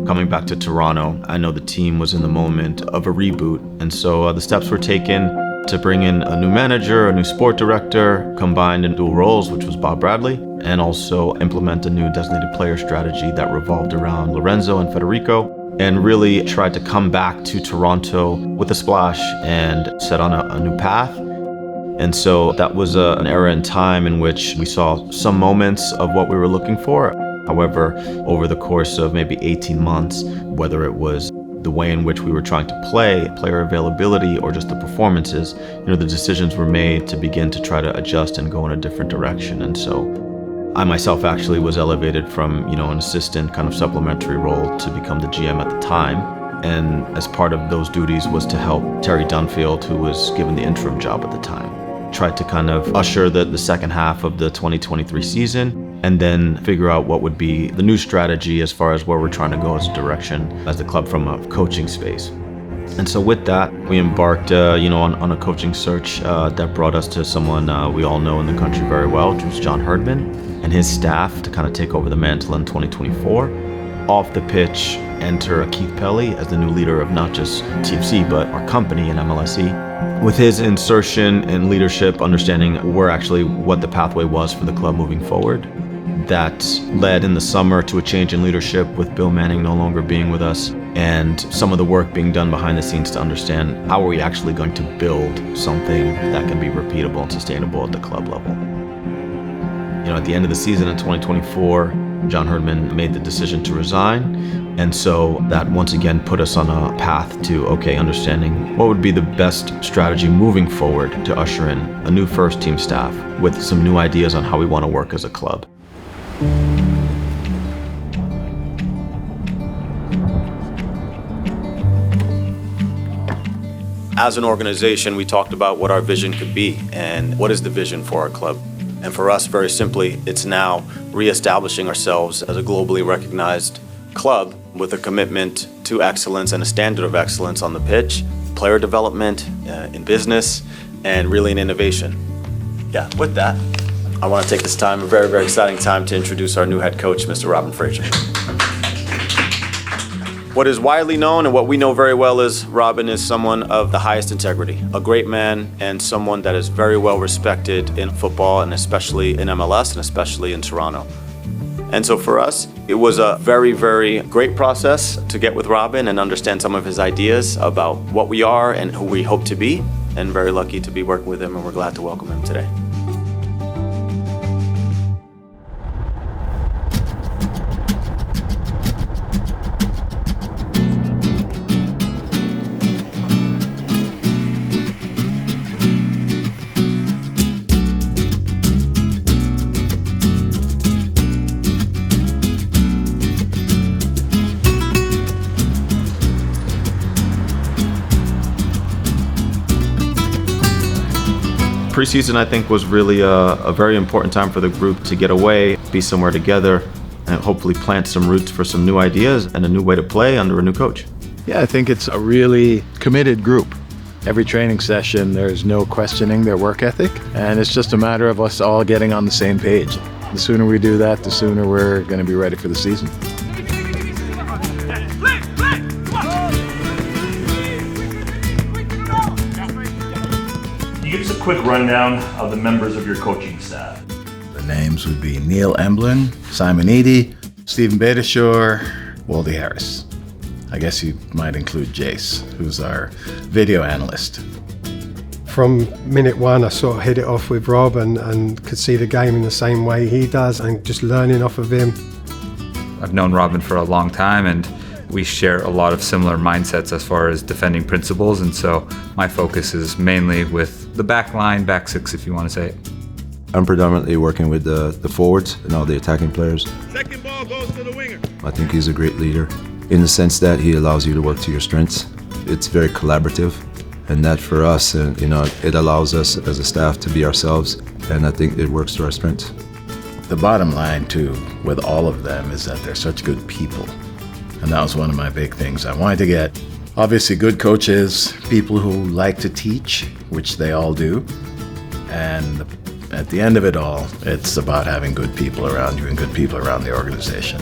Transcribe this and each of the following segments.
coming back to Toronto, I know the team was in the moment of a reboot. And so the steps were taken to bring in a new manager, a new sport director, combined in dual roles, which was Bob Bradley, and also implement a new designated player strategy that revolved around Lorenzo and Federico, and really tried to come back to Toronto with a splash and set on a new path. And so that was an era in time in which we saw some moments of what we were looking for. However, over the course of maybe 18 months, whether it was the way in which we were trying to play, player availability, or just the performances, the decisions were made to begin to try to adjust and go in a different direction. And so I myself actually was elevated from, an assistant kind of supplementary role to become the GM at the time. And as part of those duties was to help Terry Dunfield, who was given the interim job at the time, tried to kind of usher the second half of the 2023 season, and then figure out what would be the new strategy as far as where we're trying to go as a direction as the club from a coaching space. And so with that, we embarked, on a coaching search that brought us to someone we all know in the country very well, which was John Herdman and his staff, to kind of take over the mantle in 2024. Off the pitch, enter Keith Pelly as the new leader of not just TFC, but our company in MLSE. With his insertion and leadership, understanding what the pathway was for the club moving forward. That led in the summer to a change in leadership with Bill Manning no longer being with us, and some of the work being done behind the scenes to understand how are we actually going to build something that can be repeatable and sustainable at the club level. At the end of the season in 2024, John Herdman made the decision to resign, and so that once again put us on a path to, understanding what would be the best strategy moving forward to usher in a new first team staff with some new ideas on how we want to work as a club. As an organization, we talked about what our vision could be and what is the vision for our club. And for us, very simply, it's now reestablishing ourselves as a globally recognized club with a commitment to excellence and a standard of excellence on the pitch, player development, in business, and really in innovation. With that, I want to take this time, a very, very exciting time, to introduce our new head coach, Mr. Robin Fraser. What is widely known and what we know very well is Robin is someone of the highest integrity, a great man, and someone that is very well respected in football, and especially in MLS, and especially in Toronto. And so for us, it was a very, very great process to get with Robin and understand some of his ideas about what we are and who we hope to be, and very lucky to be working with him, and we're glad to welcome him today. Preseason, I think, was really a very important time for the group to get away, be somewhere together, and hopefully plant some roots for some new ideas and a new way to play under a new coach. Yeah, I think it's a really committed group. Every training session, there's no questioning their work ethic, and it's just a matter of us all getting on the same page. The sooner we do that, the sooner we're going to be ready for the season. Give us a quick rundown of the members of your coaching staff. The names would be Neil Emblin, Simon Eady, Stephen Betashore, Waldy Harris. I guess you might include Jace, who's our video analyst. From minute one, I sort of hit it off with Rob and could see the game in the same way he does, and just learning off of him. I've known Robin for a long time, and we share a lot of similar mindsets as far as defending principles, and so my focus is mainly with the back line, back six, if you want to say it. I'm predominantly working with the forwards and all the attacking players. Second ball goes to the winger. I think he's a great leader in the sense that he allows you to work to your strengths. It's very collaborative, and that for us, it allows us as a staff to be ourselves, and I think it works to our strengths. The bottom line, too, with all of them is that they're such good people. And that was one of my big things I wanted to get. Obviously, good coaches, people who like to teach, which they all do. And at the end of it all, it's about having good people around you and good people around the organization.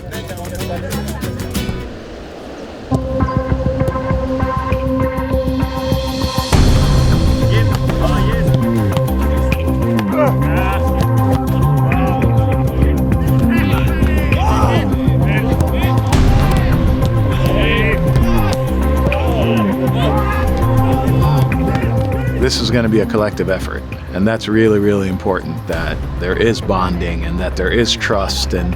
this is going to be a collective effort. And that's really, really important, that there is bonding and that there is trust and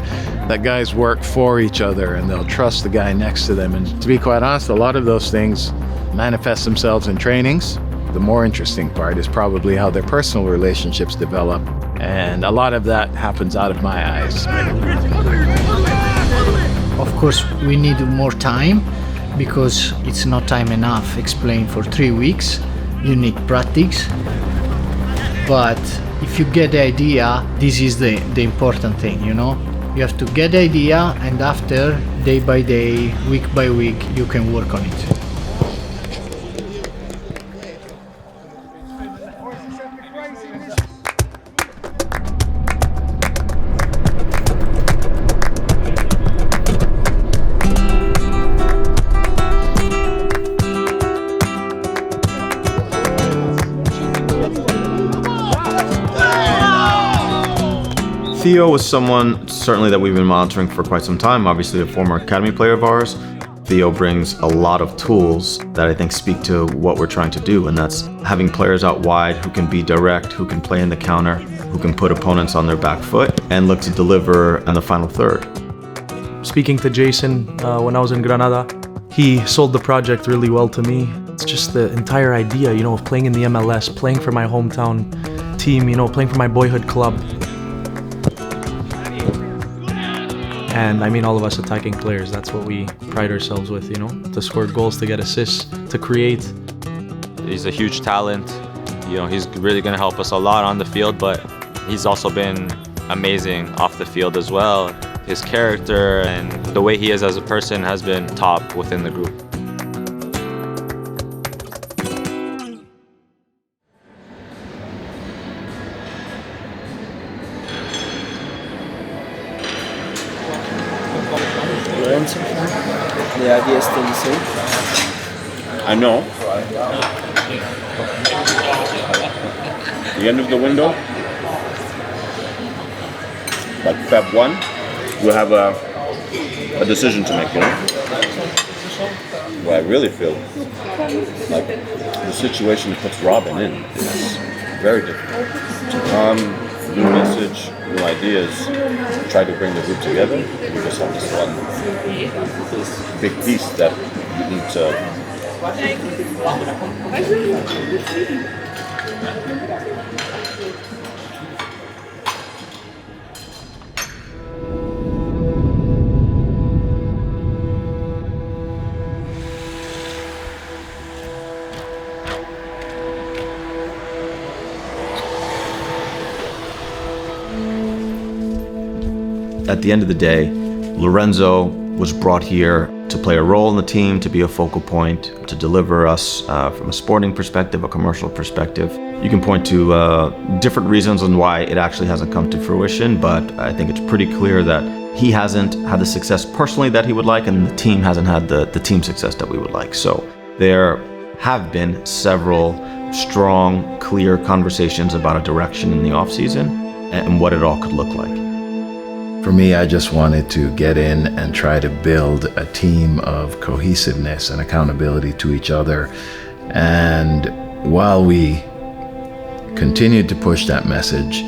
that guys work for each other and they'll trust the guy next to them. And to be quite honest, a lot of those things manifest themselves in trainings. The more interesting part is probably how their personal relationships develop. And a lot of that happens out of my eyes. Of course, we need more time because it's not time enough. Explain for 3 weeks, you need practice. But if you get the idea, this is the important thing, you know? You have to get the idea, and after, day by day, week by week, you can work on it. Theo was someone certainly that we've been monitoring for quite some time, obviously a former academy player of ours. Theo brings a lot of tools that I think speak to what we're trying to do, and that's having players out wide who can be direct, who can play in the counter, who can put opponents on their back foot and look to deliver in the final third. Speaking to Jason when I was in Granada, he sold the project really well to me. It's just the entire idea, you know, of playing in the MLS, playing for my hometown team, you know, playing for my boyhood club. And I mean, all of us attacking players, that's what we pride ourselves with, you know, to score goals, to get assists, to create. He's a huge talent. You know, he's really going to help us a lot on the field, but he's also been amazing off the field as well. His character and the way he is as a person has been top within the group. Lorenzo, the idea is still the same? I know. The end of the window, like Feb 1, we'll have a decision to make, you know? What I really feel like the situation that puts Robin in is very difficult. New message, new ideas, try to bring the group together. We just have this one big piece that you need to. At the end of the day, Lorenzo was brought here to play a role in the team, to be a focal point, to deliver us from a sporting perspective, a commercial perspective. You can point to different reasons on why it actually hasn't come to fruition, but I think it's pretty clear that he hasn't had the success personally that he would like, and the team hasn't had the team success that we would like. So there have been several strong, clear conversations about a direction in the offseason and what it all could look like. For me, I just wanted to get in and try to build a team of cohesiveness and accountability to each other. And while we continued to push that message,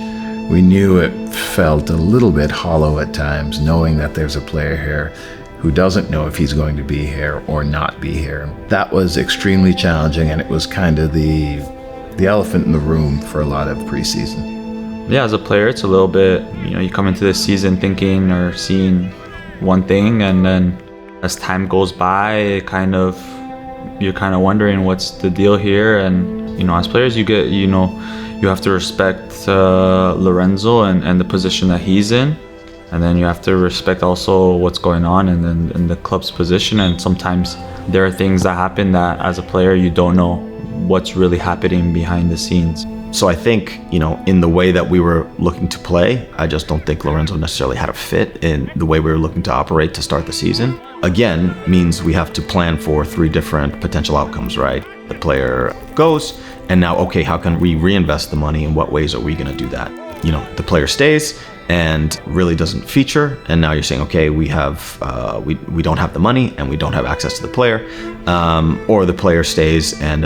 we knew it felt a little bit hollow at times, knowing that there's a player here who doesn't know if he's going to be here or not be here. That was extremely challenging, and it was kind of the elephant in the room for a lot of preseason. Yeah, as a player, it's a little bit, you know, you come into this season thinking or seeing one thing, and then as time goes by, you're kind of wondering what's the deal here. And, you know, as players, you have to respect Lorenzo and the position that he's in. And then you have to respect also what's going on in the club's position. And sometimes there are things that happen that as a player, you don't know what's really happening behind the scenes. So I think, you know, in the way that we were looking to play, I just don't think Lorenzo necessarily had a fit in the way we were looking to operate to start the season. Again, means we have to plan for 3 different potential outcomes, right? The player goes, and now, okay, how can we reinvest the money? In what ways are we going to do that? You know, the player stays, and really doesn't feature, and now you're saying, okay, we don't have the money and we don't have access to the player, or the player stays and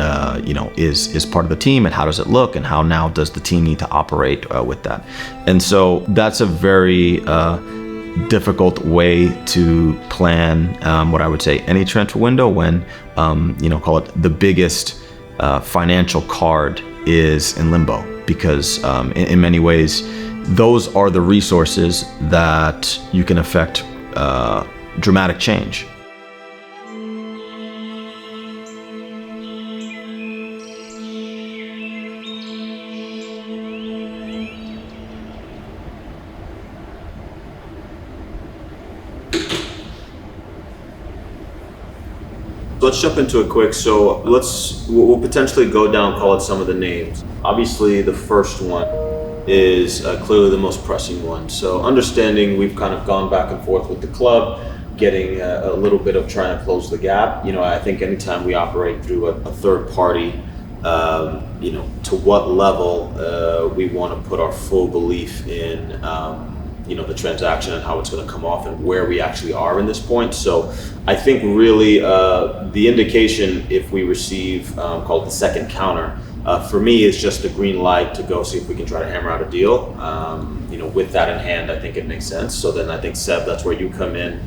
is part of the team, and how does it look, and how now does the team need to operate with that? And so that's a very difficult way to plan what I would say any transfer window when call it the biggest financial card is in limbo, because in many ways those are the resources that you can affect dramatic change. Let's jump into it quick. So we'll potentially go down, call it some of the names. Obviously, the first one is clearly the most pressing one. So understanding we've kind of gone back and forth with the club, getting a little bit of trying to close the gap. I think anytime we operate through a third party, to what level we want to put our full belief in the transaction and how it's going to come off and where we actually are in this point. So I think really the indication, if we receive called the second counter, for me is just a green light to go see if we can try to hammer out a deal. With that in hand, I think it makes sense. So then I think, Seb, that's where you come in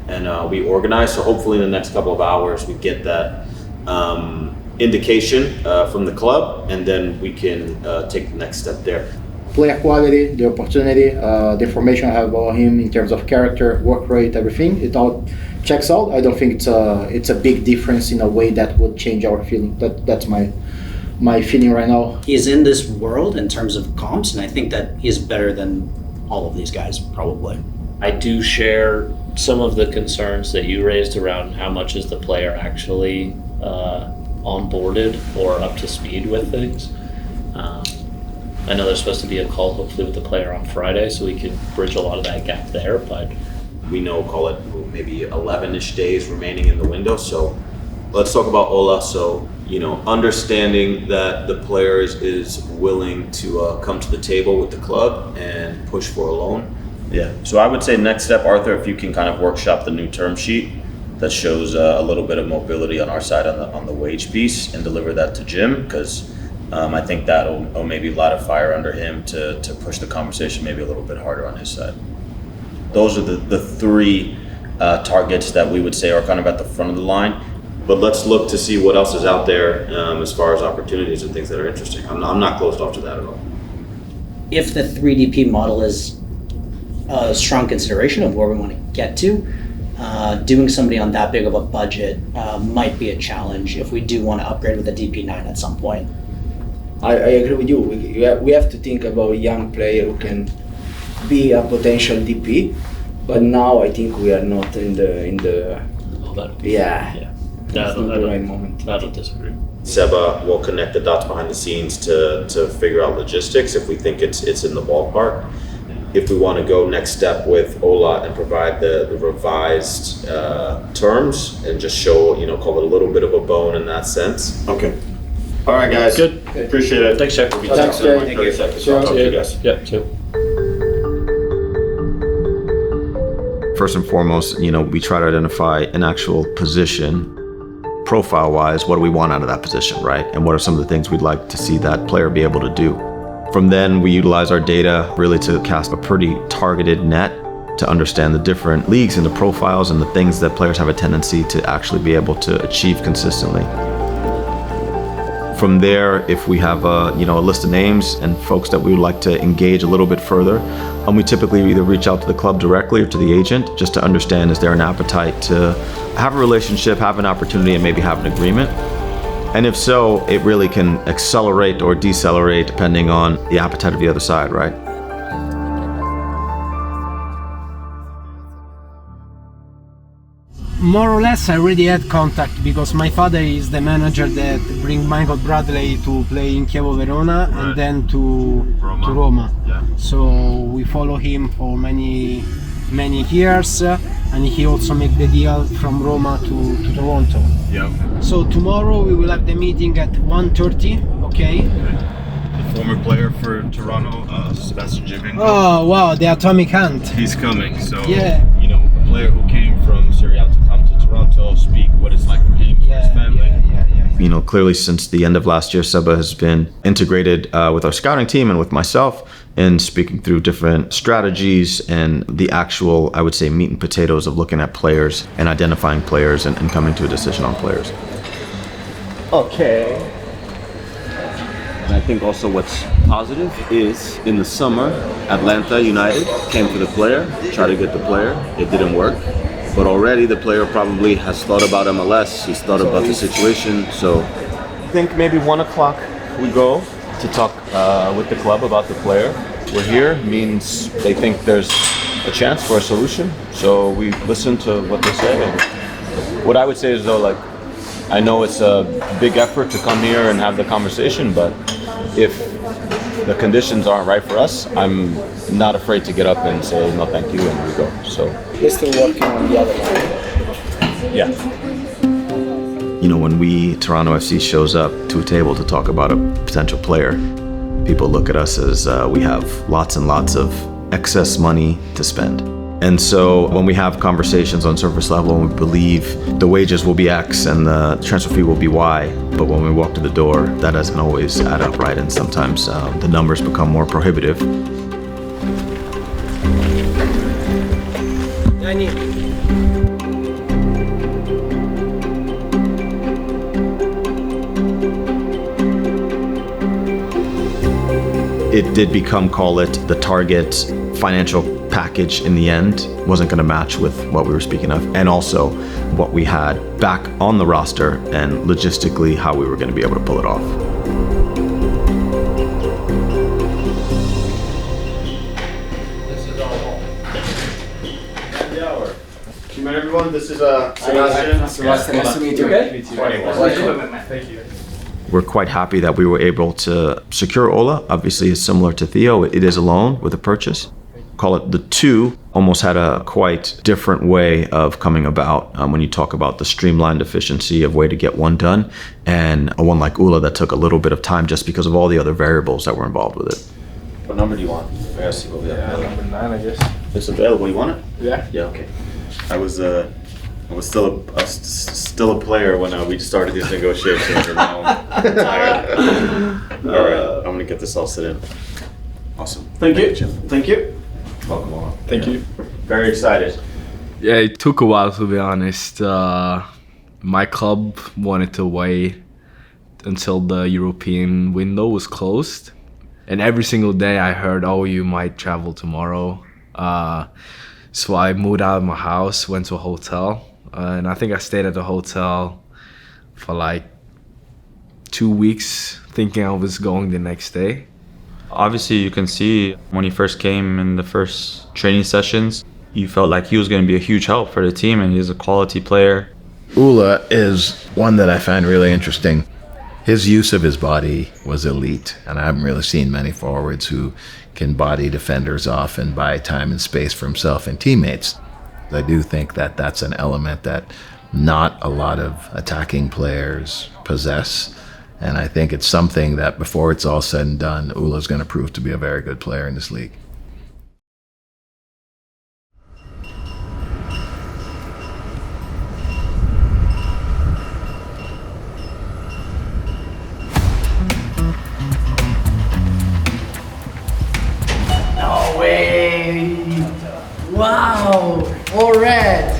and we organize. So hopefully in the next couple of hours we get that indication from the club, and then we can take the next step there. Player quality, the opportunity, the information I have about him in terms of character, work rate, everything, it all checks out. I don't think it's a big difference in a way that would change our feeling. That's my feeling right now. He's in this world in terms of comps, and I think that he's better than all of these guys, probably. I do share some of the concerns that you raised around how much is the player actually onboarded or up to speed with things. I know there's supposed to be a call hopefully with the player on Friday, so we can bridge a lot of that gap there, but we know, call it maybe 11-ish days remaining in the window. So let's talk about Ola. So, understanding that the player is willing to come to the table with the club and push for a loan. Yeah. So I would say next step, Arthur, if you can kind of workshop the new term sheet that shows a little bit of mobility on our side on the wage piece, and deliver that to Jim, because I think that'll maybe light a fire under him to push the conversation maybe a little bit harder on his side. Those are the three targets that we would say are kind of at the front of the line. But let's look to see what else is out there as far as opportunities and things that are interesting. I'm not closed off to that at all. If the 3DP model is a strong consideration of where we want to get to, doing somebody on that big of a budget might be a challenge if we do want to upgrade with a DP9 at some point. I agree with you. We have to think about a young player who can be a potential DP, but now I think we are not in the That's not the right moment. I don't disagree. Seba will connect the dots behind the scenes to figure out logistics if we think it's in the ballpark. If we want to go next step with Ola and provide the revised terms and just show, call it a little bit of a bone in that sense. Okay. All right, guys. Good. Appreciate it. Thanks, Jeff. Thanks, Jay. Thank you. Sure. Talk to you guys. Yeah, too. First and foremost, we try to identify an actual position, profile-wise. What do we want out of that position, right? And what are some of the things we'd like to see that player be able to do? From then, we utilize our data really to cast a pretty targeted net to understand the different leagues and the profiles and the things that players have a tendency to actually be able to achieve consistently. From there, if we have a list of names and folks that we would like to engage a little bit further, we typically either reach out to the club directly or to the agent just to understand, is there an appetite to have a relationship, have an opportunity, and maybe have an agreement? And if so, it really can accelerate or decelerate depending on the appetite of the other side, right? More or less, I already had contact because my father is the manager that bring Michael Bradley to play in Chievo Verona and then to Roma. Yeah. So we follow him for many years, and he also make the deal from Roma to Toronto. Yeah. So tomorrow we will have the meeting at 1:30. Okay. The former player for Toronto, Sebastian Giving. Oh wow, the atomic hand. He's coming. So yeah, you know, a player who came from Serie A to come to Toronto, speak what it's like for him, for his family. You know, clearly since the end of last year, Seba has been integrated with our scouting team and with myself in speaking through different strategies and the actual, I would say, meat and potatoes of looking at players and identifying players and coming to a decision on players. Okay. And I think also what's positive is in the summer, Atlanta United came for the player, tried to get the player. It didn't work. But already the player probably has thought about MLS, he's thought about the situation. So I think maybe 1 o'clock we go to talk with the club about the player. We're here means they think there's a chance for a solution. So we listen to what they say. And what I would say is though, like, I know it's a big effort to come here and have the conversation, but if the conditions aren't right for us, I'm not afraid to get up and say no thank you and we go. So They're still working on the other line. yeah. You know, when Toronto FC shows up to a table to talk about a potential player, people look at us as we have lots and lots of excess money to spend. And so when we have conversations on surface level and we believe the wages will be X and the transfer fee will be Y, but when we walk to the door, that doesn't always add up, right? And sometimes the numbers become more prohibitive. It did become, call it, the target financial package in the end wasn't going to match with what we were speaking of, and also what we had back on the roster and logistically how we were going to be able to pull it off. This is our home. Happy hour. You met everyone? This is Sebastian. Sebastian, nice to meet you. Okay? Thank you. We're quite happy that we were able to secure Ola. Obviously, it's similar to Theo. It is a loan with a purchase. Call it the two, almost had a quite different way of coming about when you talk about the streamlined efficiency of way to get one done, and a one like Ula that took a little bit of time just because of all the other variables that were involved with it. What number do you want? I gotta see what we have. Number 9, I guess. It's available. You want it? Yeah. Yeah. Okay. I was still a player when we started these negotiations, and now I'm tired. All right, I'm gonna get this all set in. Awesome. Thank you. Thank you. Welcome on. Thank you. Very excited. Yeah, it took a while to be honest. My club wanted to wait until the European window was closed, and every single day I heard, "Oh, you might travel tomorrow." So I moved out of my house, went to a hotel, and I think I stayed at the hotel for like 2 weeks, thinking I was going the next day. Obviously, you can see when he first came in the first training sessions, you felt like he was going to be a huge help for the team, and he's a quality player. Ula is one that I find really interesting. His use of his body was elite, and I haven't really seen many forwards who can body defenders off and buy time and space for himself and teammates. I do think that that's an element that not a lot of attacking players possess, and I think it's something that before it's all said and done, Ula's going to prove to be a very good player in this league. No way! Wow! All red!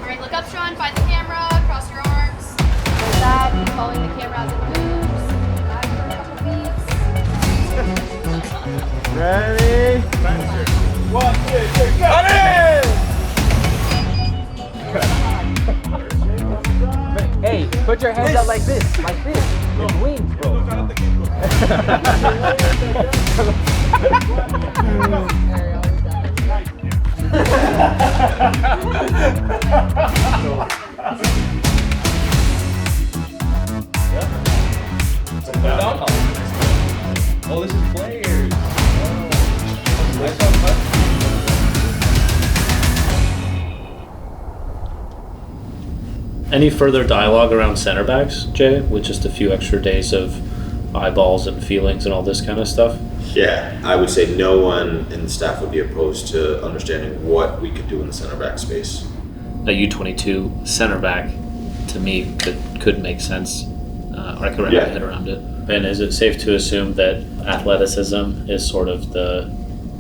Alright, look up, Sean, find the camera, cross your arms. Like that, keep following the camera as it moves. Back for a couple beats. Ready? 1, 2, 3, go! Hey, put your hands out like this, It's wings, bro. Oh, this is players. Any further dialogue around center backs, Jay, with just a few extra days of eyeballs and feelings and all this kind of stuff? Yeah, I would say no one in the staff would be opposed to understanding what we could do in the center back space. A U22 center back, to me, could make sense. I could wrap my head around it. And is it safe to assume that athleticism is sort of the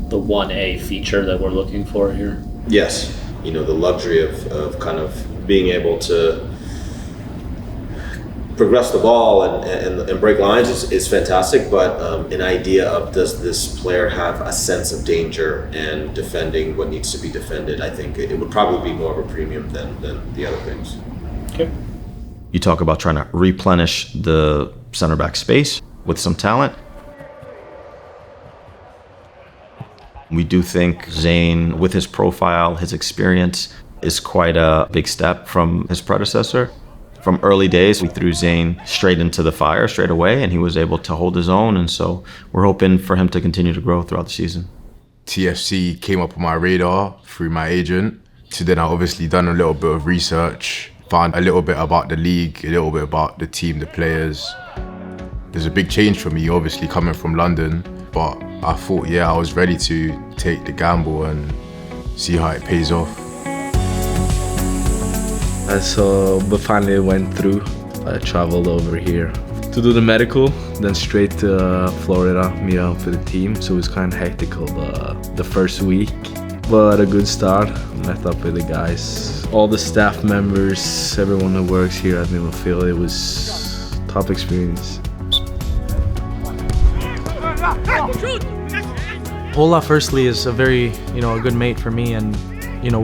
1A feature that we're looking for here? Yes, the luxury of kind of being able to progress the ball and break lines is fantastic, but an idea of does this player have a sense of danger and defending what needs to be defended, I think it would probably be more of a premium than the other things. Okay. You talk about trying to replenish the center back space with some talent. We do think Zane, with his profile, his experience, is quite a big step from his predecessor. From early days, we threw Zane straight into the fire straight away, and he was able to hold his own, and so we're hoping for him to continue to grow throughout the season. TFC came up on my radar through my agent. So then I obviously done a little bit of research, found a little bit about the league, a little bit about the team, the players. There's a big change for me, obviously, coming from London, but I thought, I was ready to take the gamble and see how it pays off. But finally it went through. I traveled over here to do the medical, then straight to Florida, meet up with the team. So it was kind of hectic the first week, but a good start. Met up with the guys, all the staff members, everyone who works here at Middlefield. It was top experience. Ola, firstly, is a very, a good mate for me, and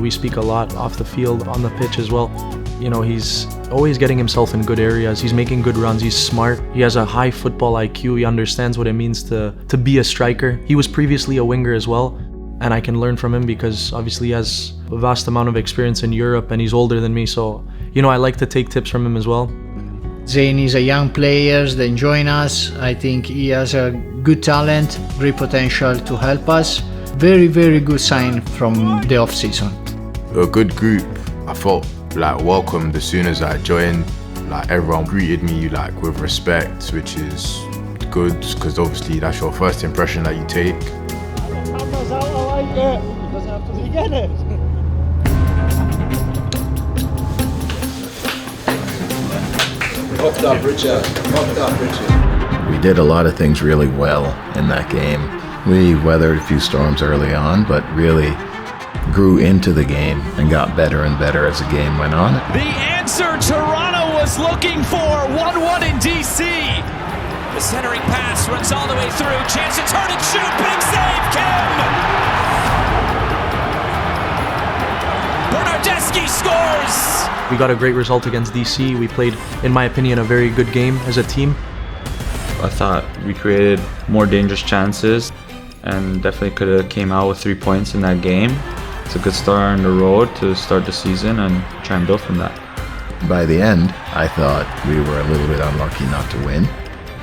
we speak a lot off the field, on the pitch as well. He's always getting himself in good areas. He's making good runs. He's smart. He has a high football IQ. He understands what it means to be a striker. He was previously a winger as well, and I can learn from him because obviously he has a vast amount of experience in Europe, and he's older than me. So, I like to take tips from him as well. Zane is a young player that join us. I think he has a good talent, great potential to help us. Very, very good sign from the off-season. A good group. I felt welcomed as soon as I joined. Everyone greeted me with respect, which is good because obviously that's your first impression that you take. I like it. It doesn't have to be get it. Hooked up, Richard. We did a lot of things really well in that game. We weathered a few storms early on, but really grew into the game and got better and better as the game went on. The answer Toronto was looking for, 1-1 in DC. The centering pass runs all the way through. Chance to turn and shoot. Big save, Kim! Bernardeschi scores! We got a great result against DC. We played, in my opinion, a very good game as a team. I thought we created more dangerous chances and definitely could have came out with 3 points in that game. It's a good start on the road to start the season and try and build from that. By the end, I thought we were a little bit unlucky not to win,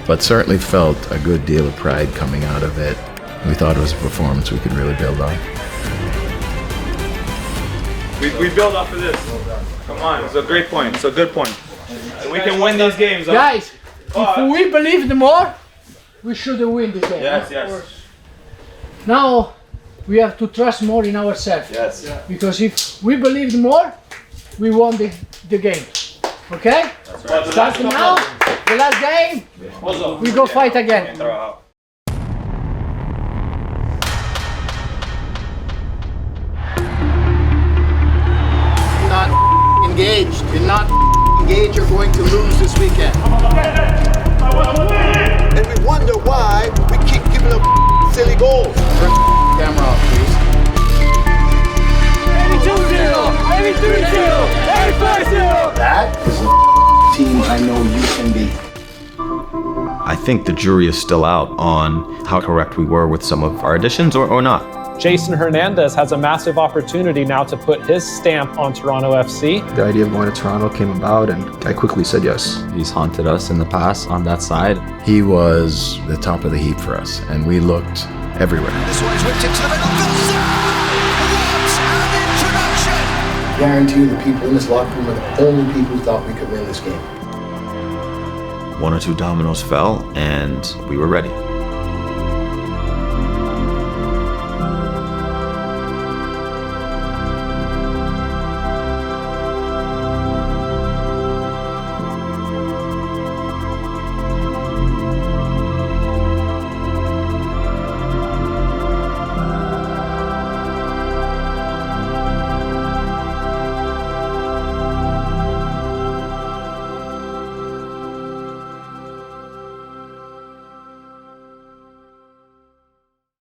but certainly felt a good deal of pride coming out of it. We thought it was a performance we could really build on. We build off of this. Come on, it's a great point. It's a good point. We can win these games. Huh? Guys, if we believed more, we should win this game. Yes. Now, we have to trust more in ourselves. Yes. Because if we believed more, we won the game. Okay? That's right. Starting now, the last game, we go fight again. Not engaged. You're not engaged. You're going to lose this weekend. And we wonder why we keep giving up silly goals. Turn the camera off, please. 82-0, 83-0, 85-0. That is the team I know you can be. I think the jury is still out on how correct we were with some of our additions or not. Jason Hernandez has a massive opportunity now to put his stamp on Toronto FC. The idea of going to Toronto came about and I quickly said yes. He's haunted us in the past on that side. He was the top of the heap for us, and we looked everywhere. This one is whipped into the middle. What an introduction! guarantee you the people in this locker room are the only people who thought we could win this game. One or two dominoes fell, and we were ready.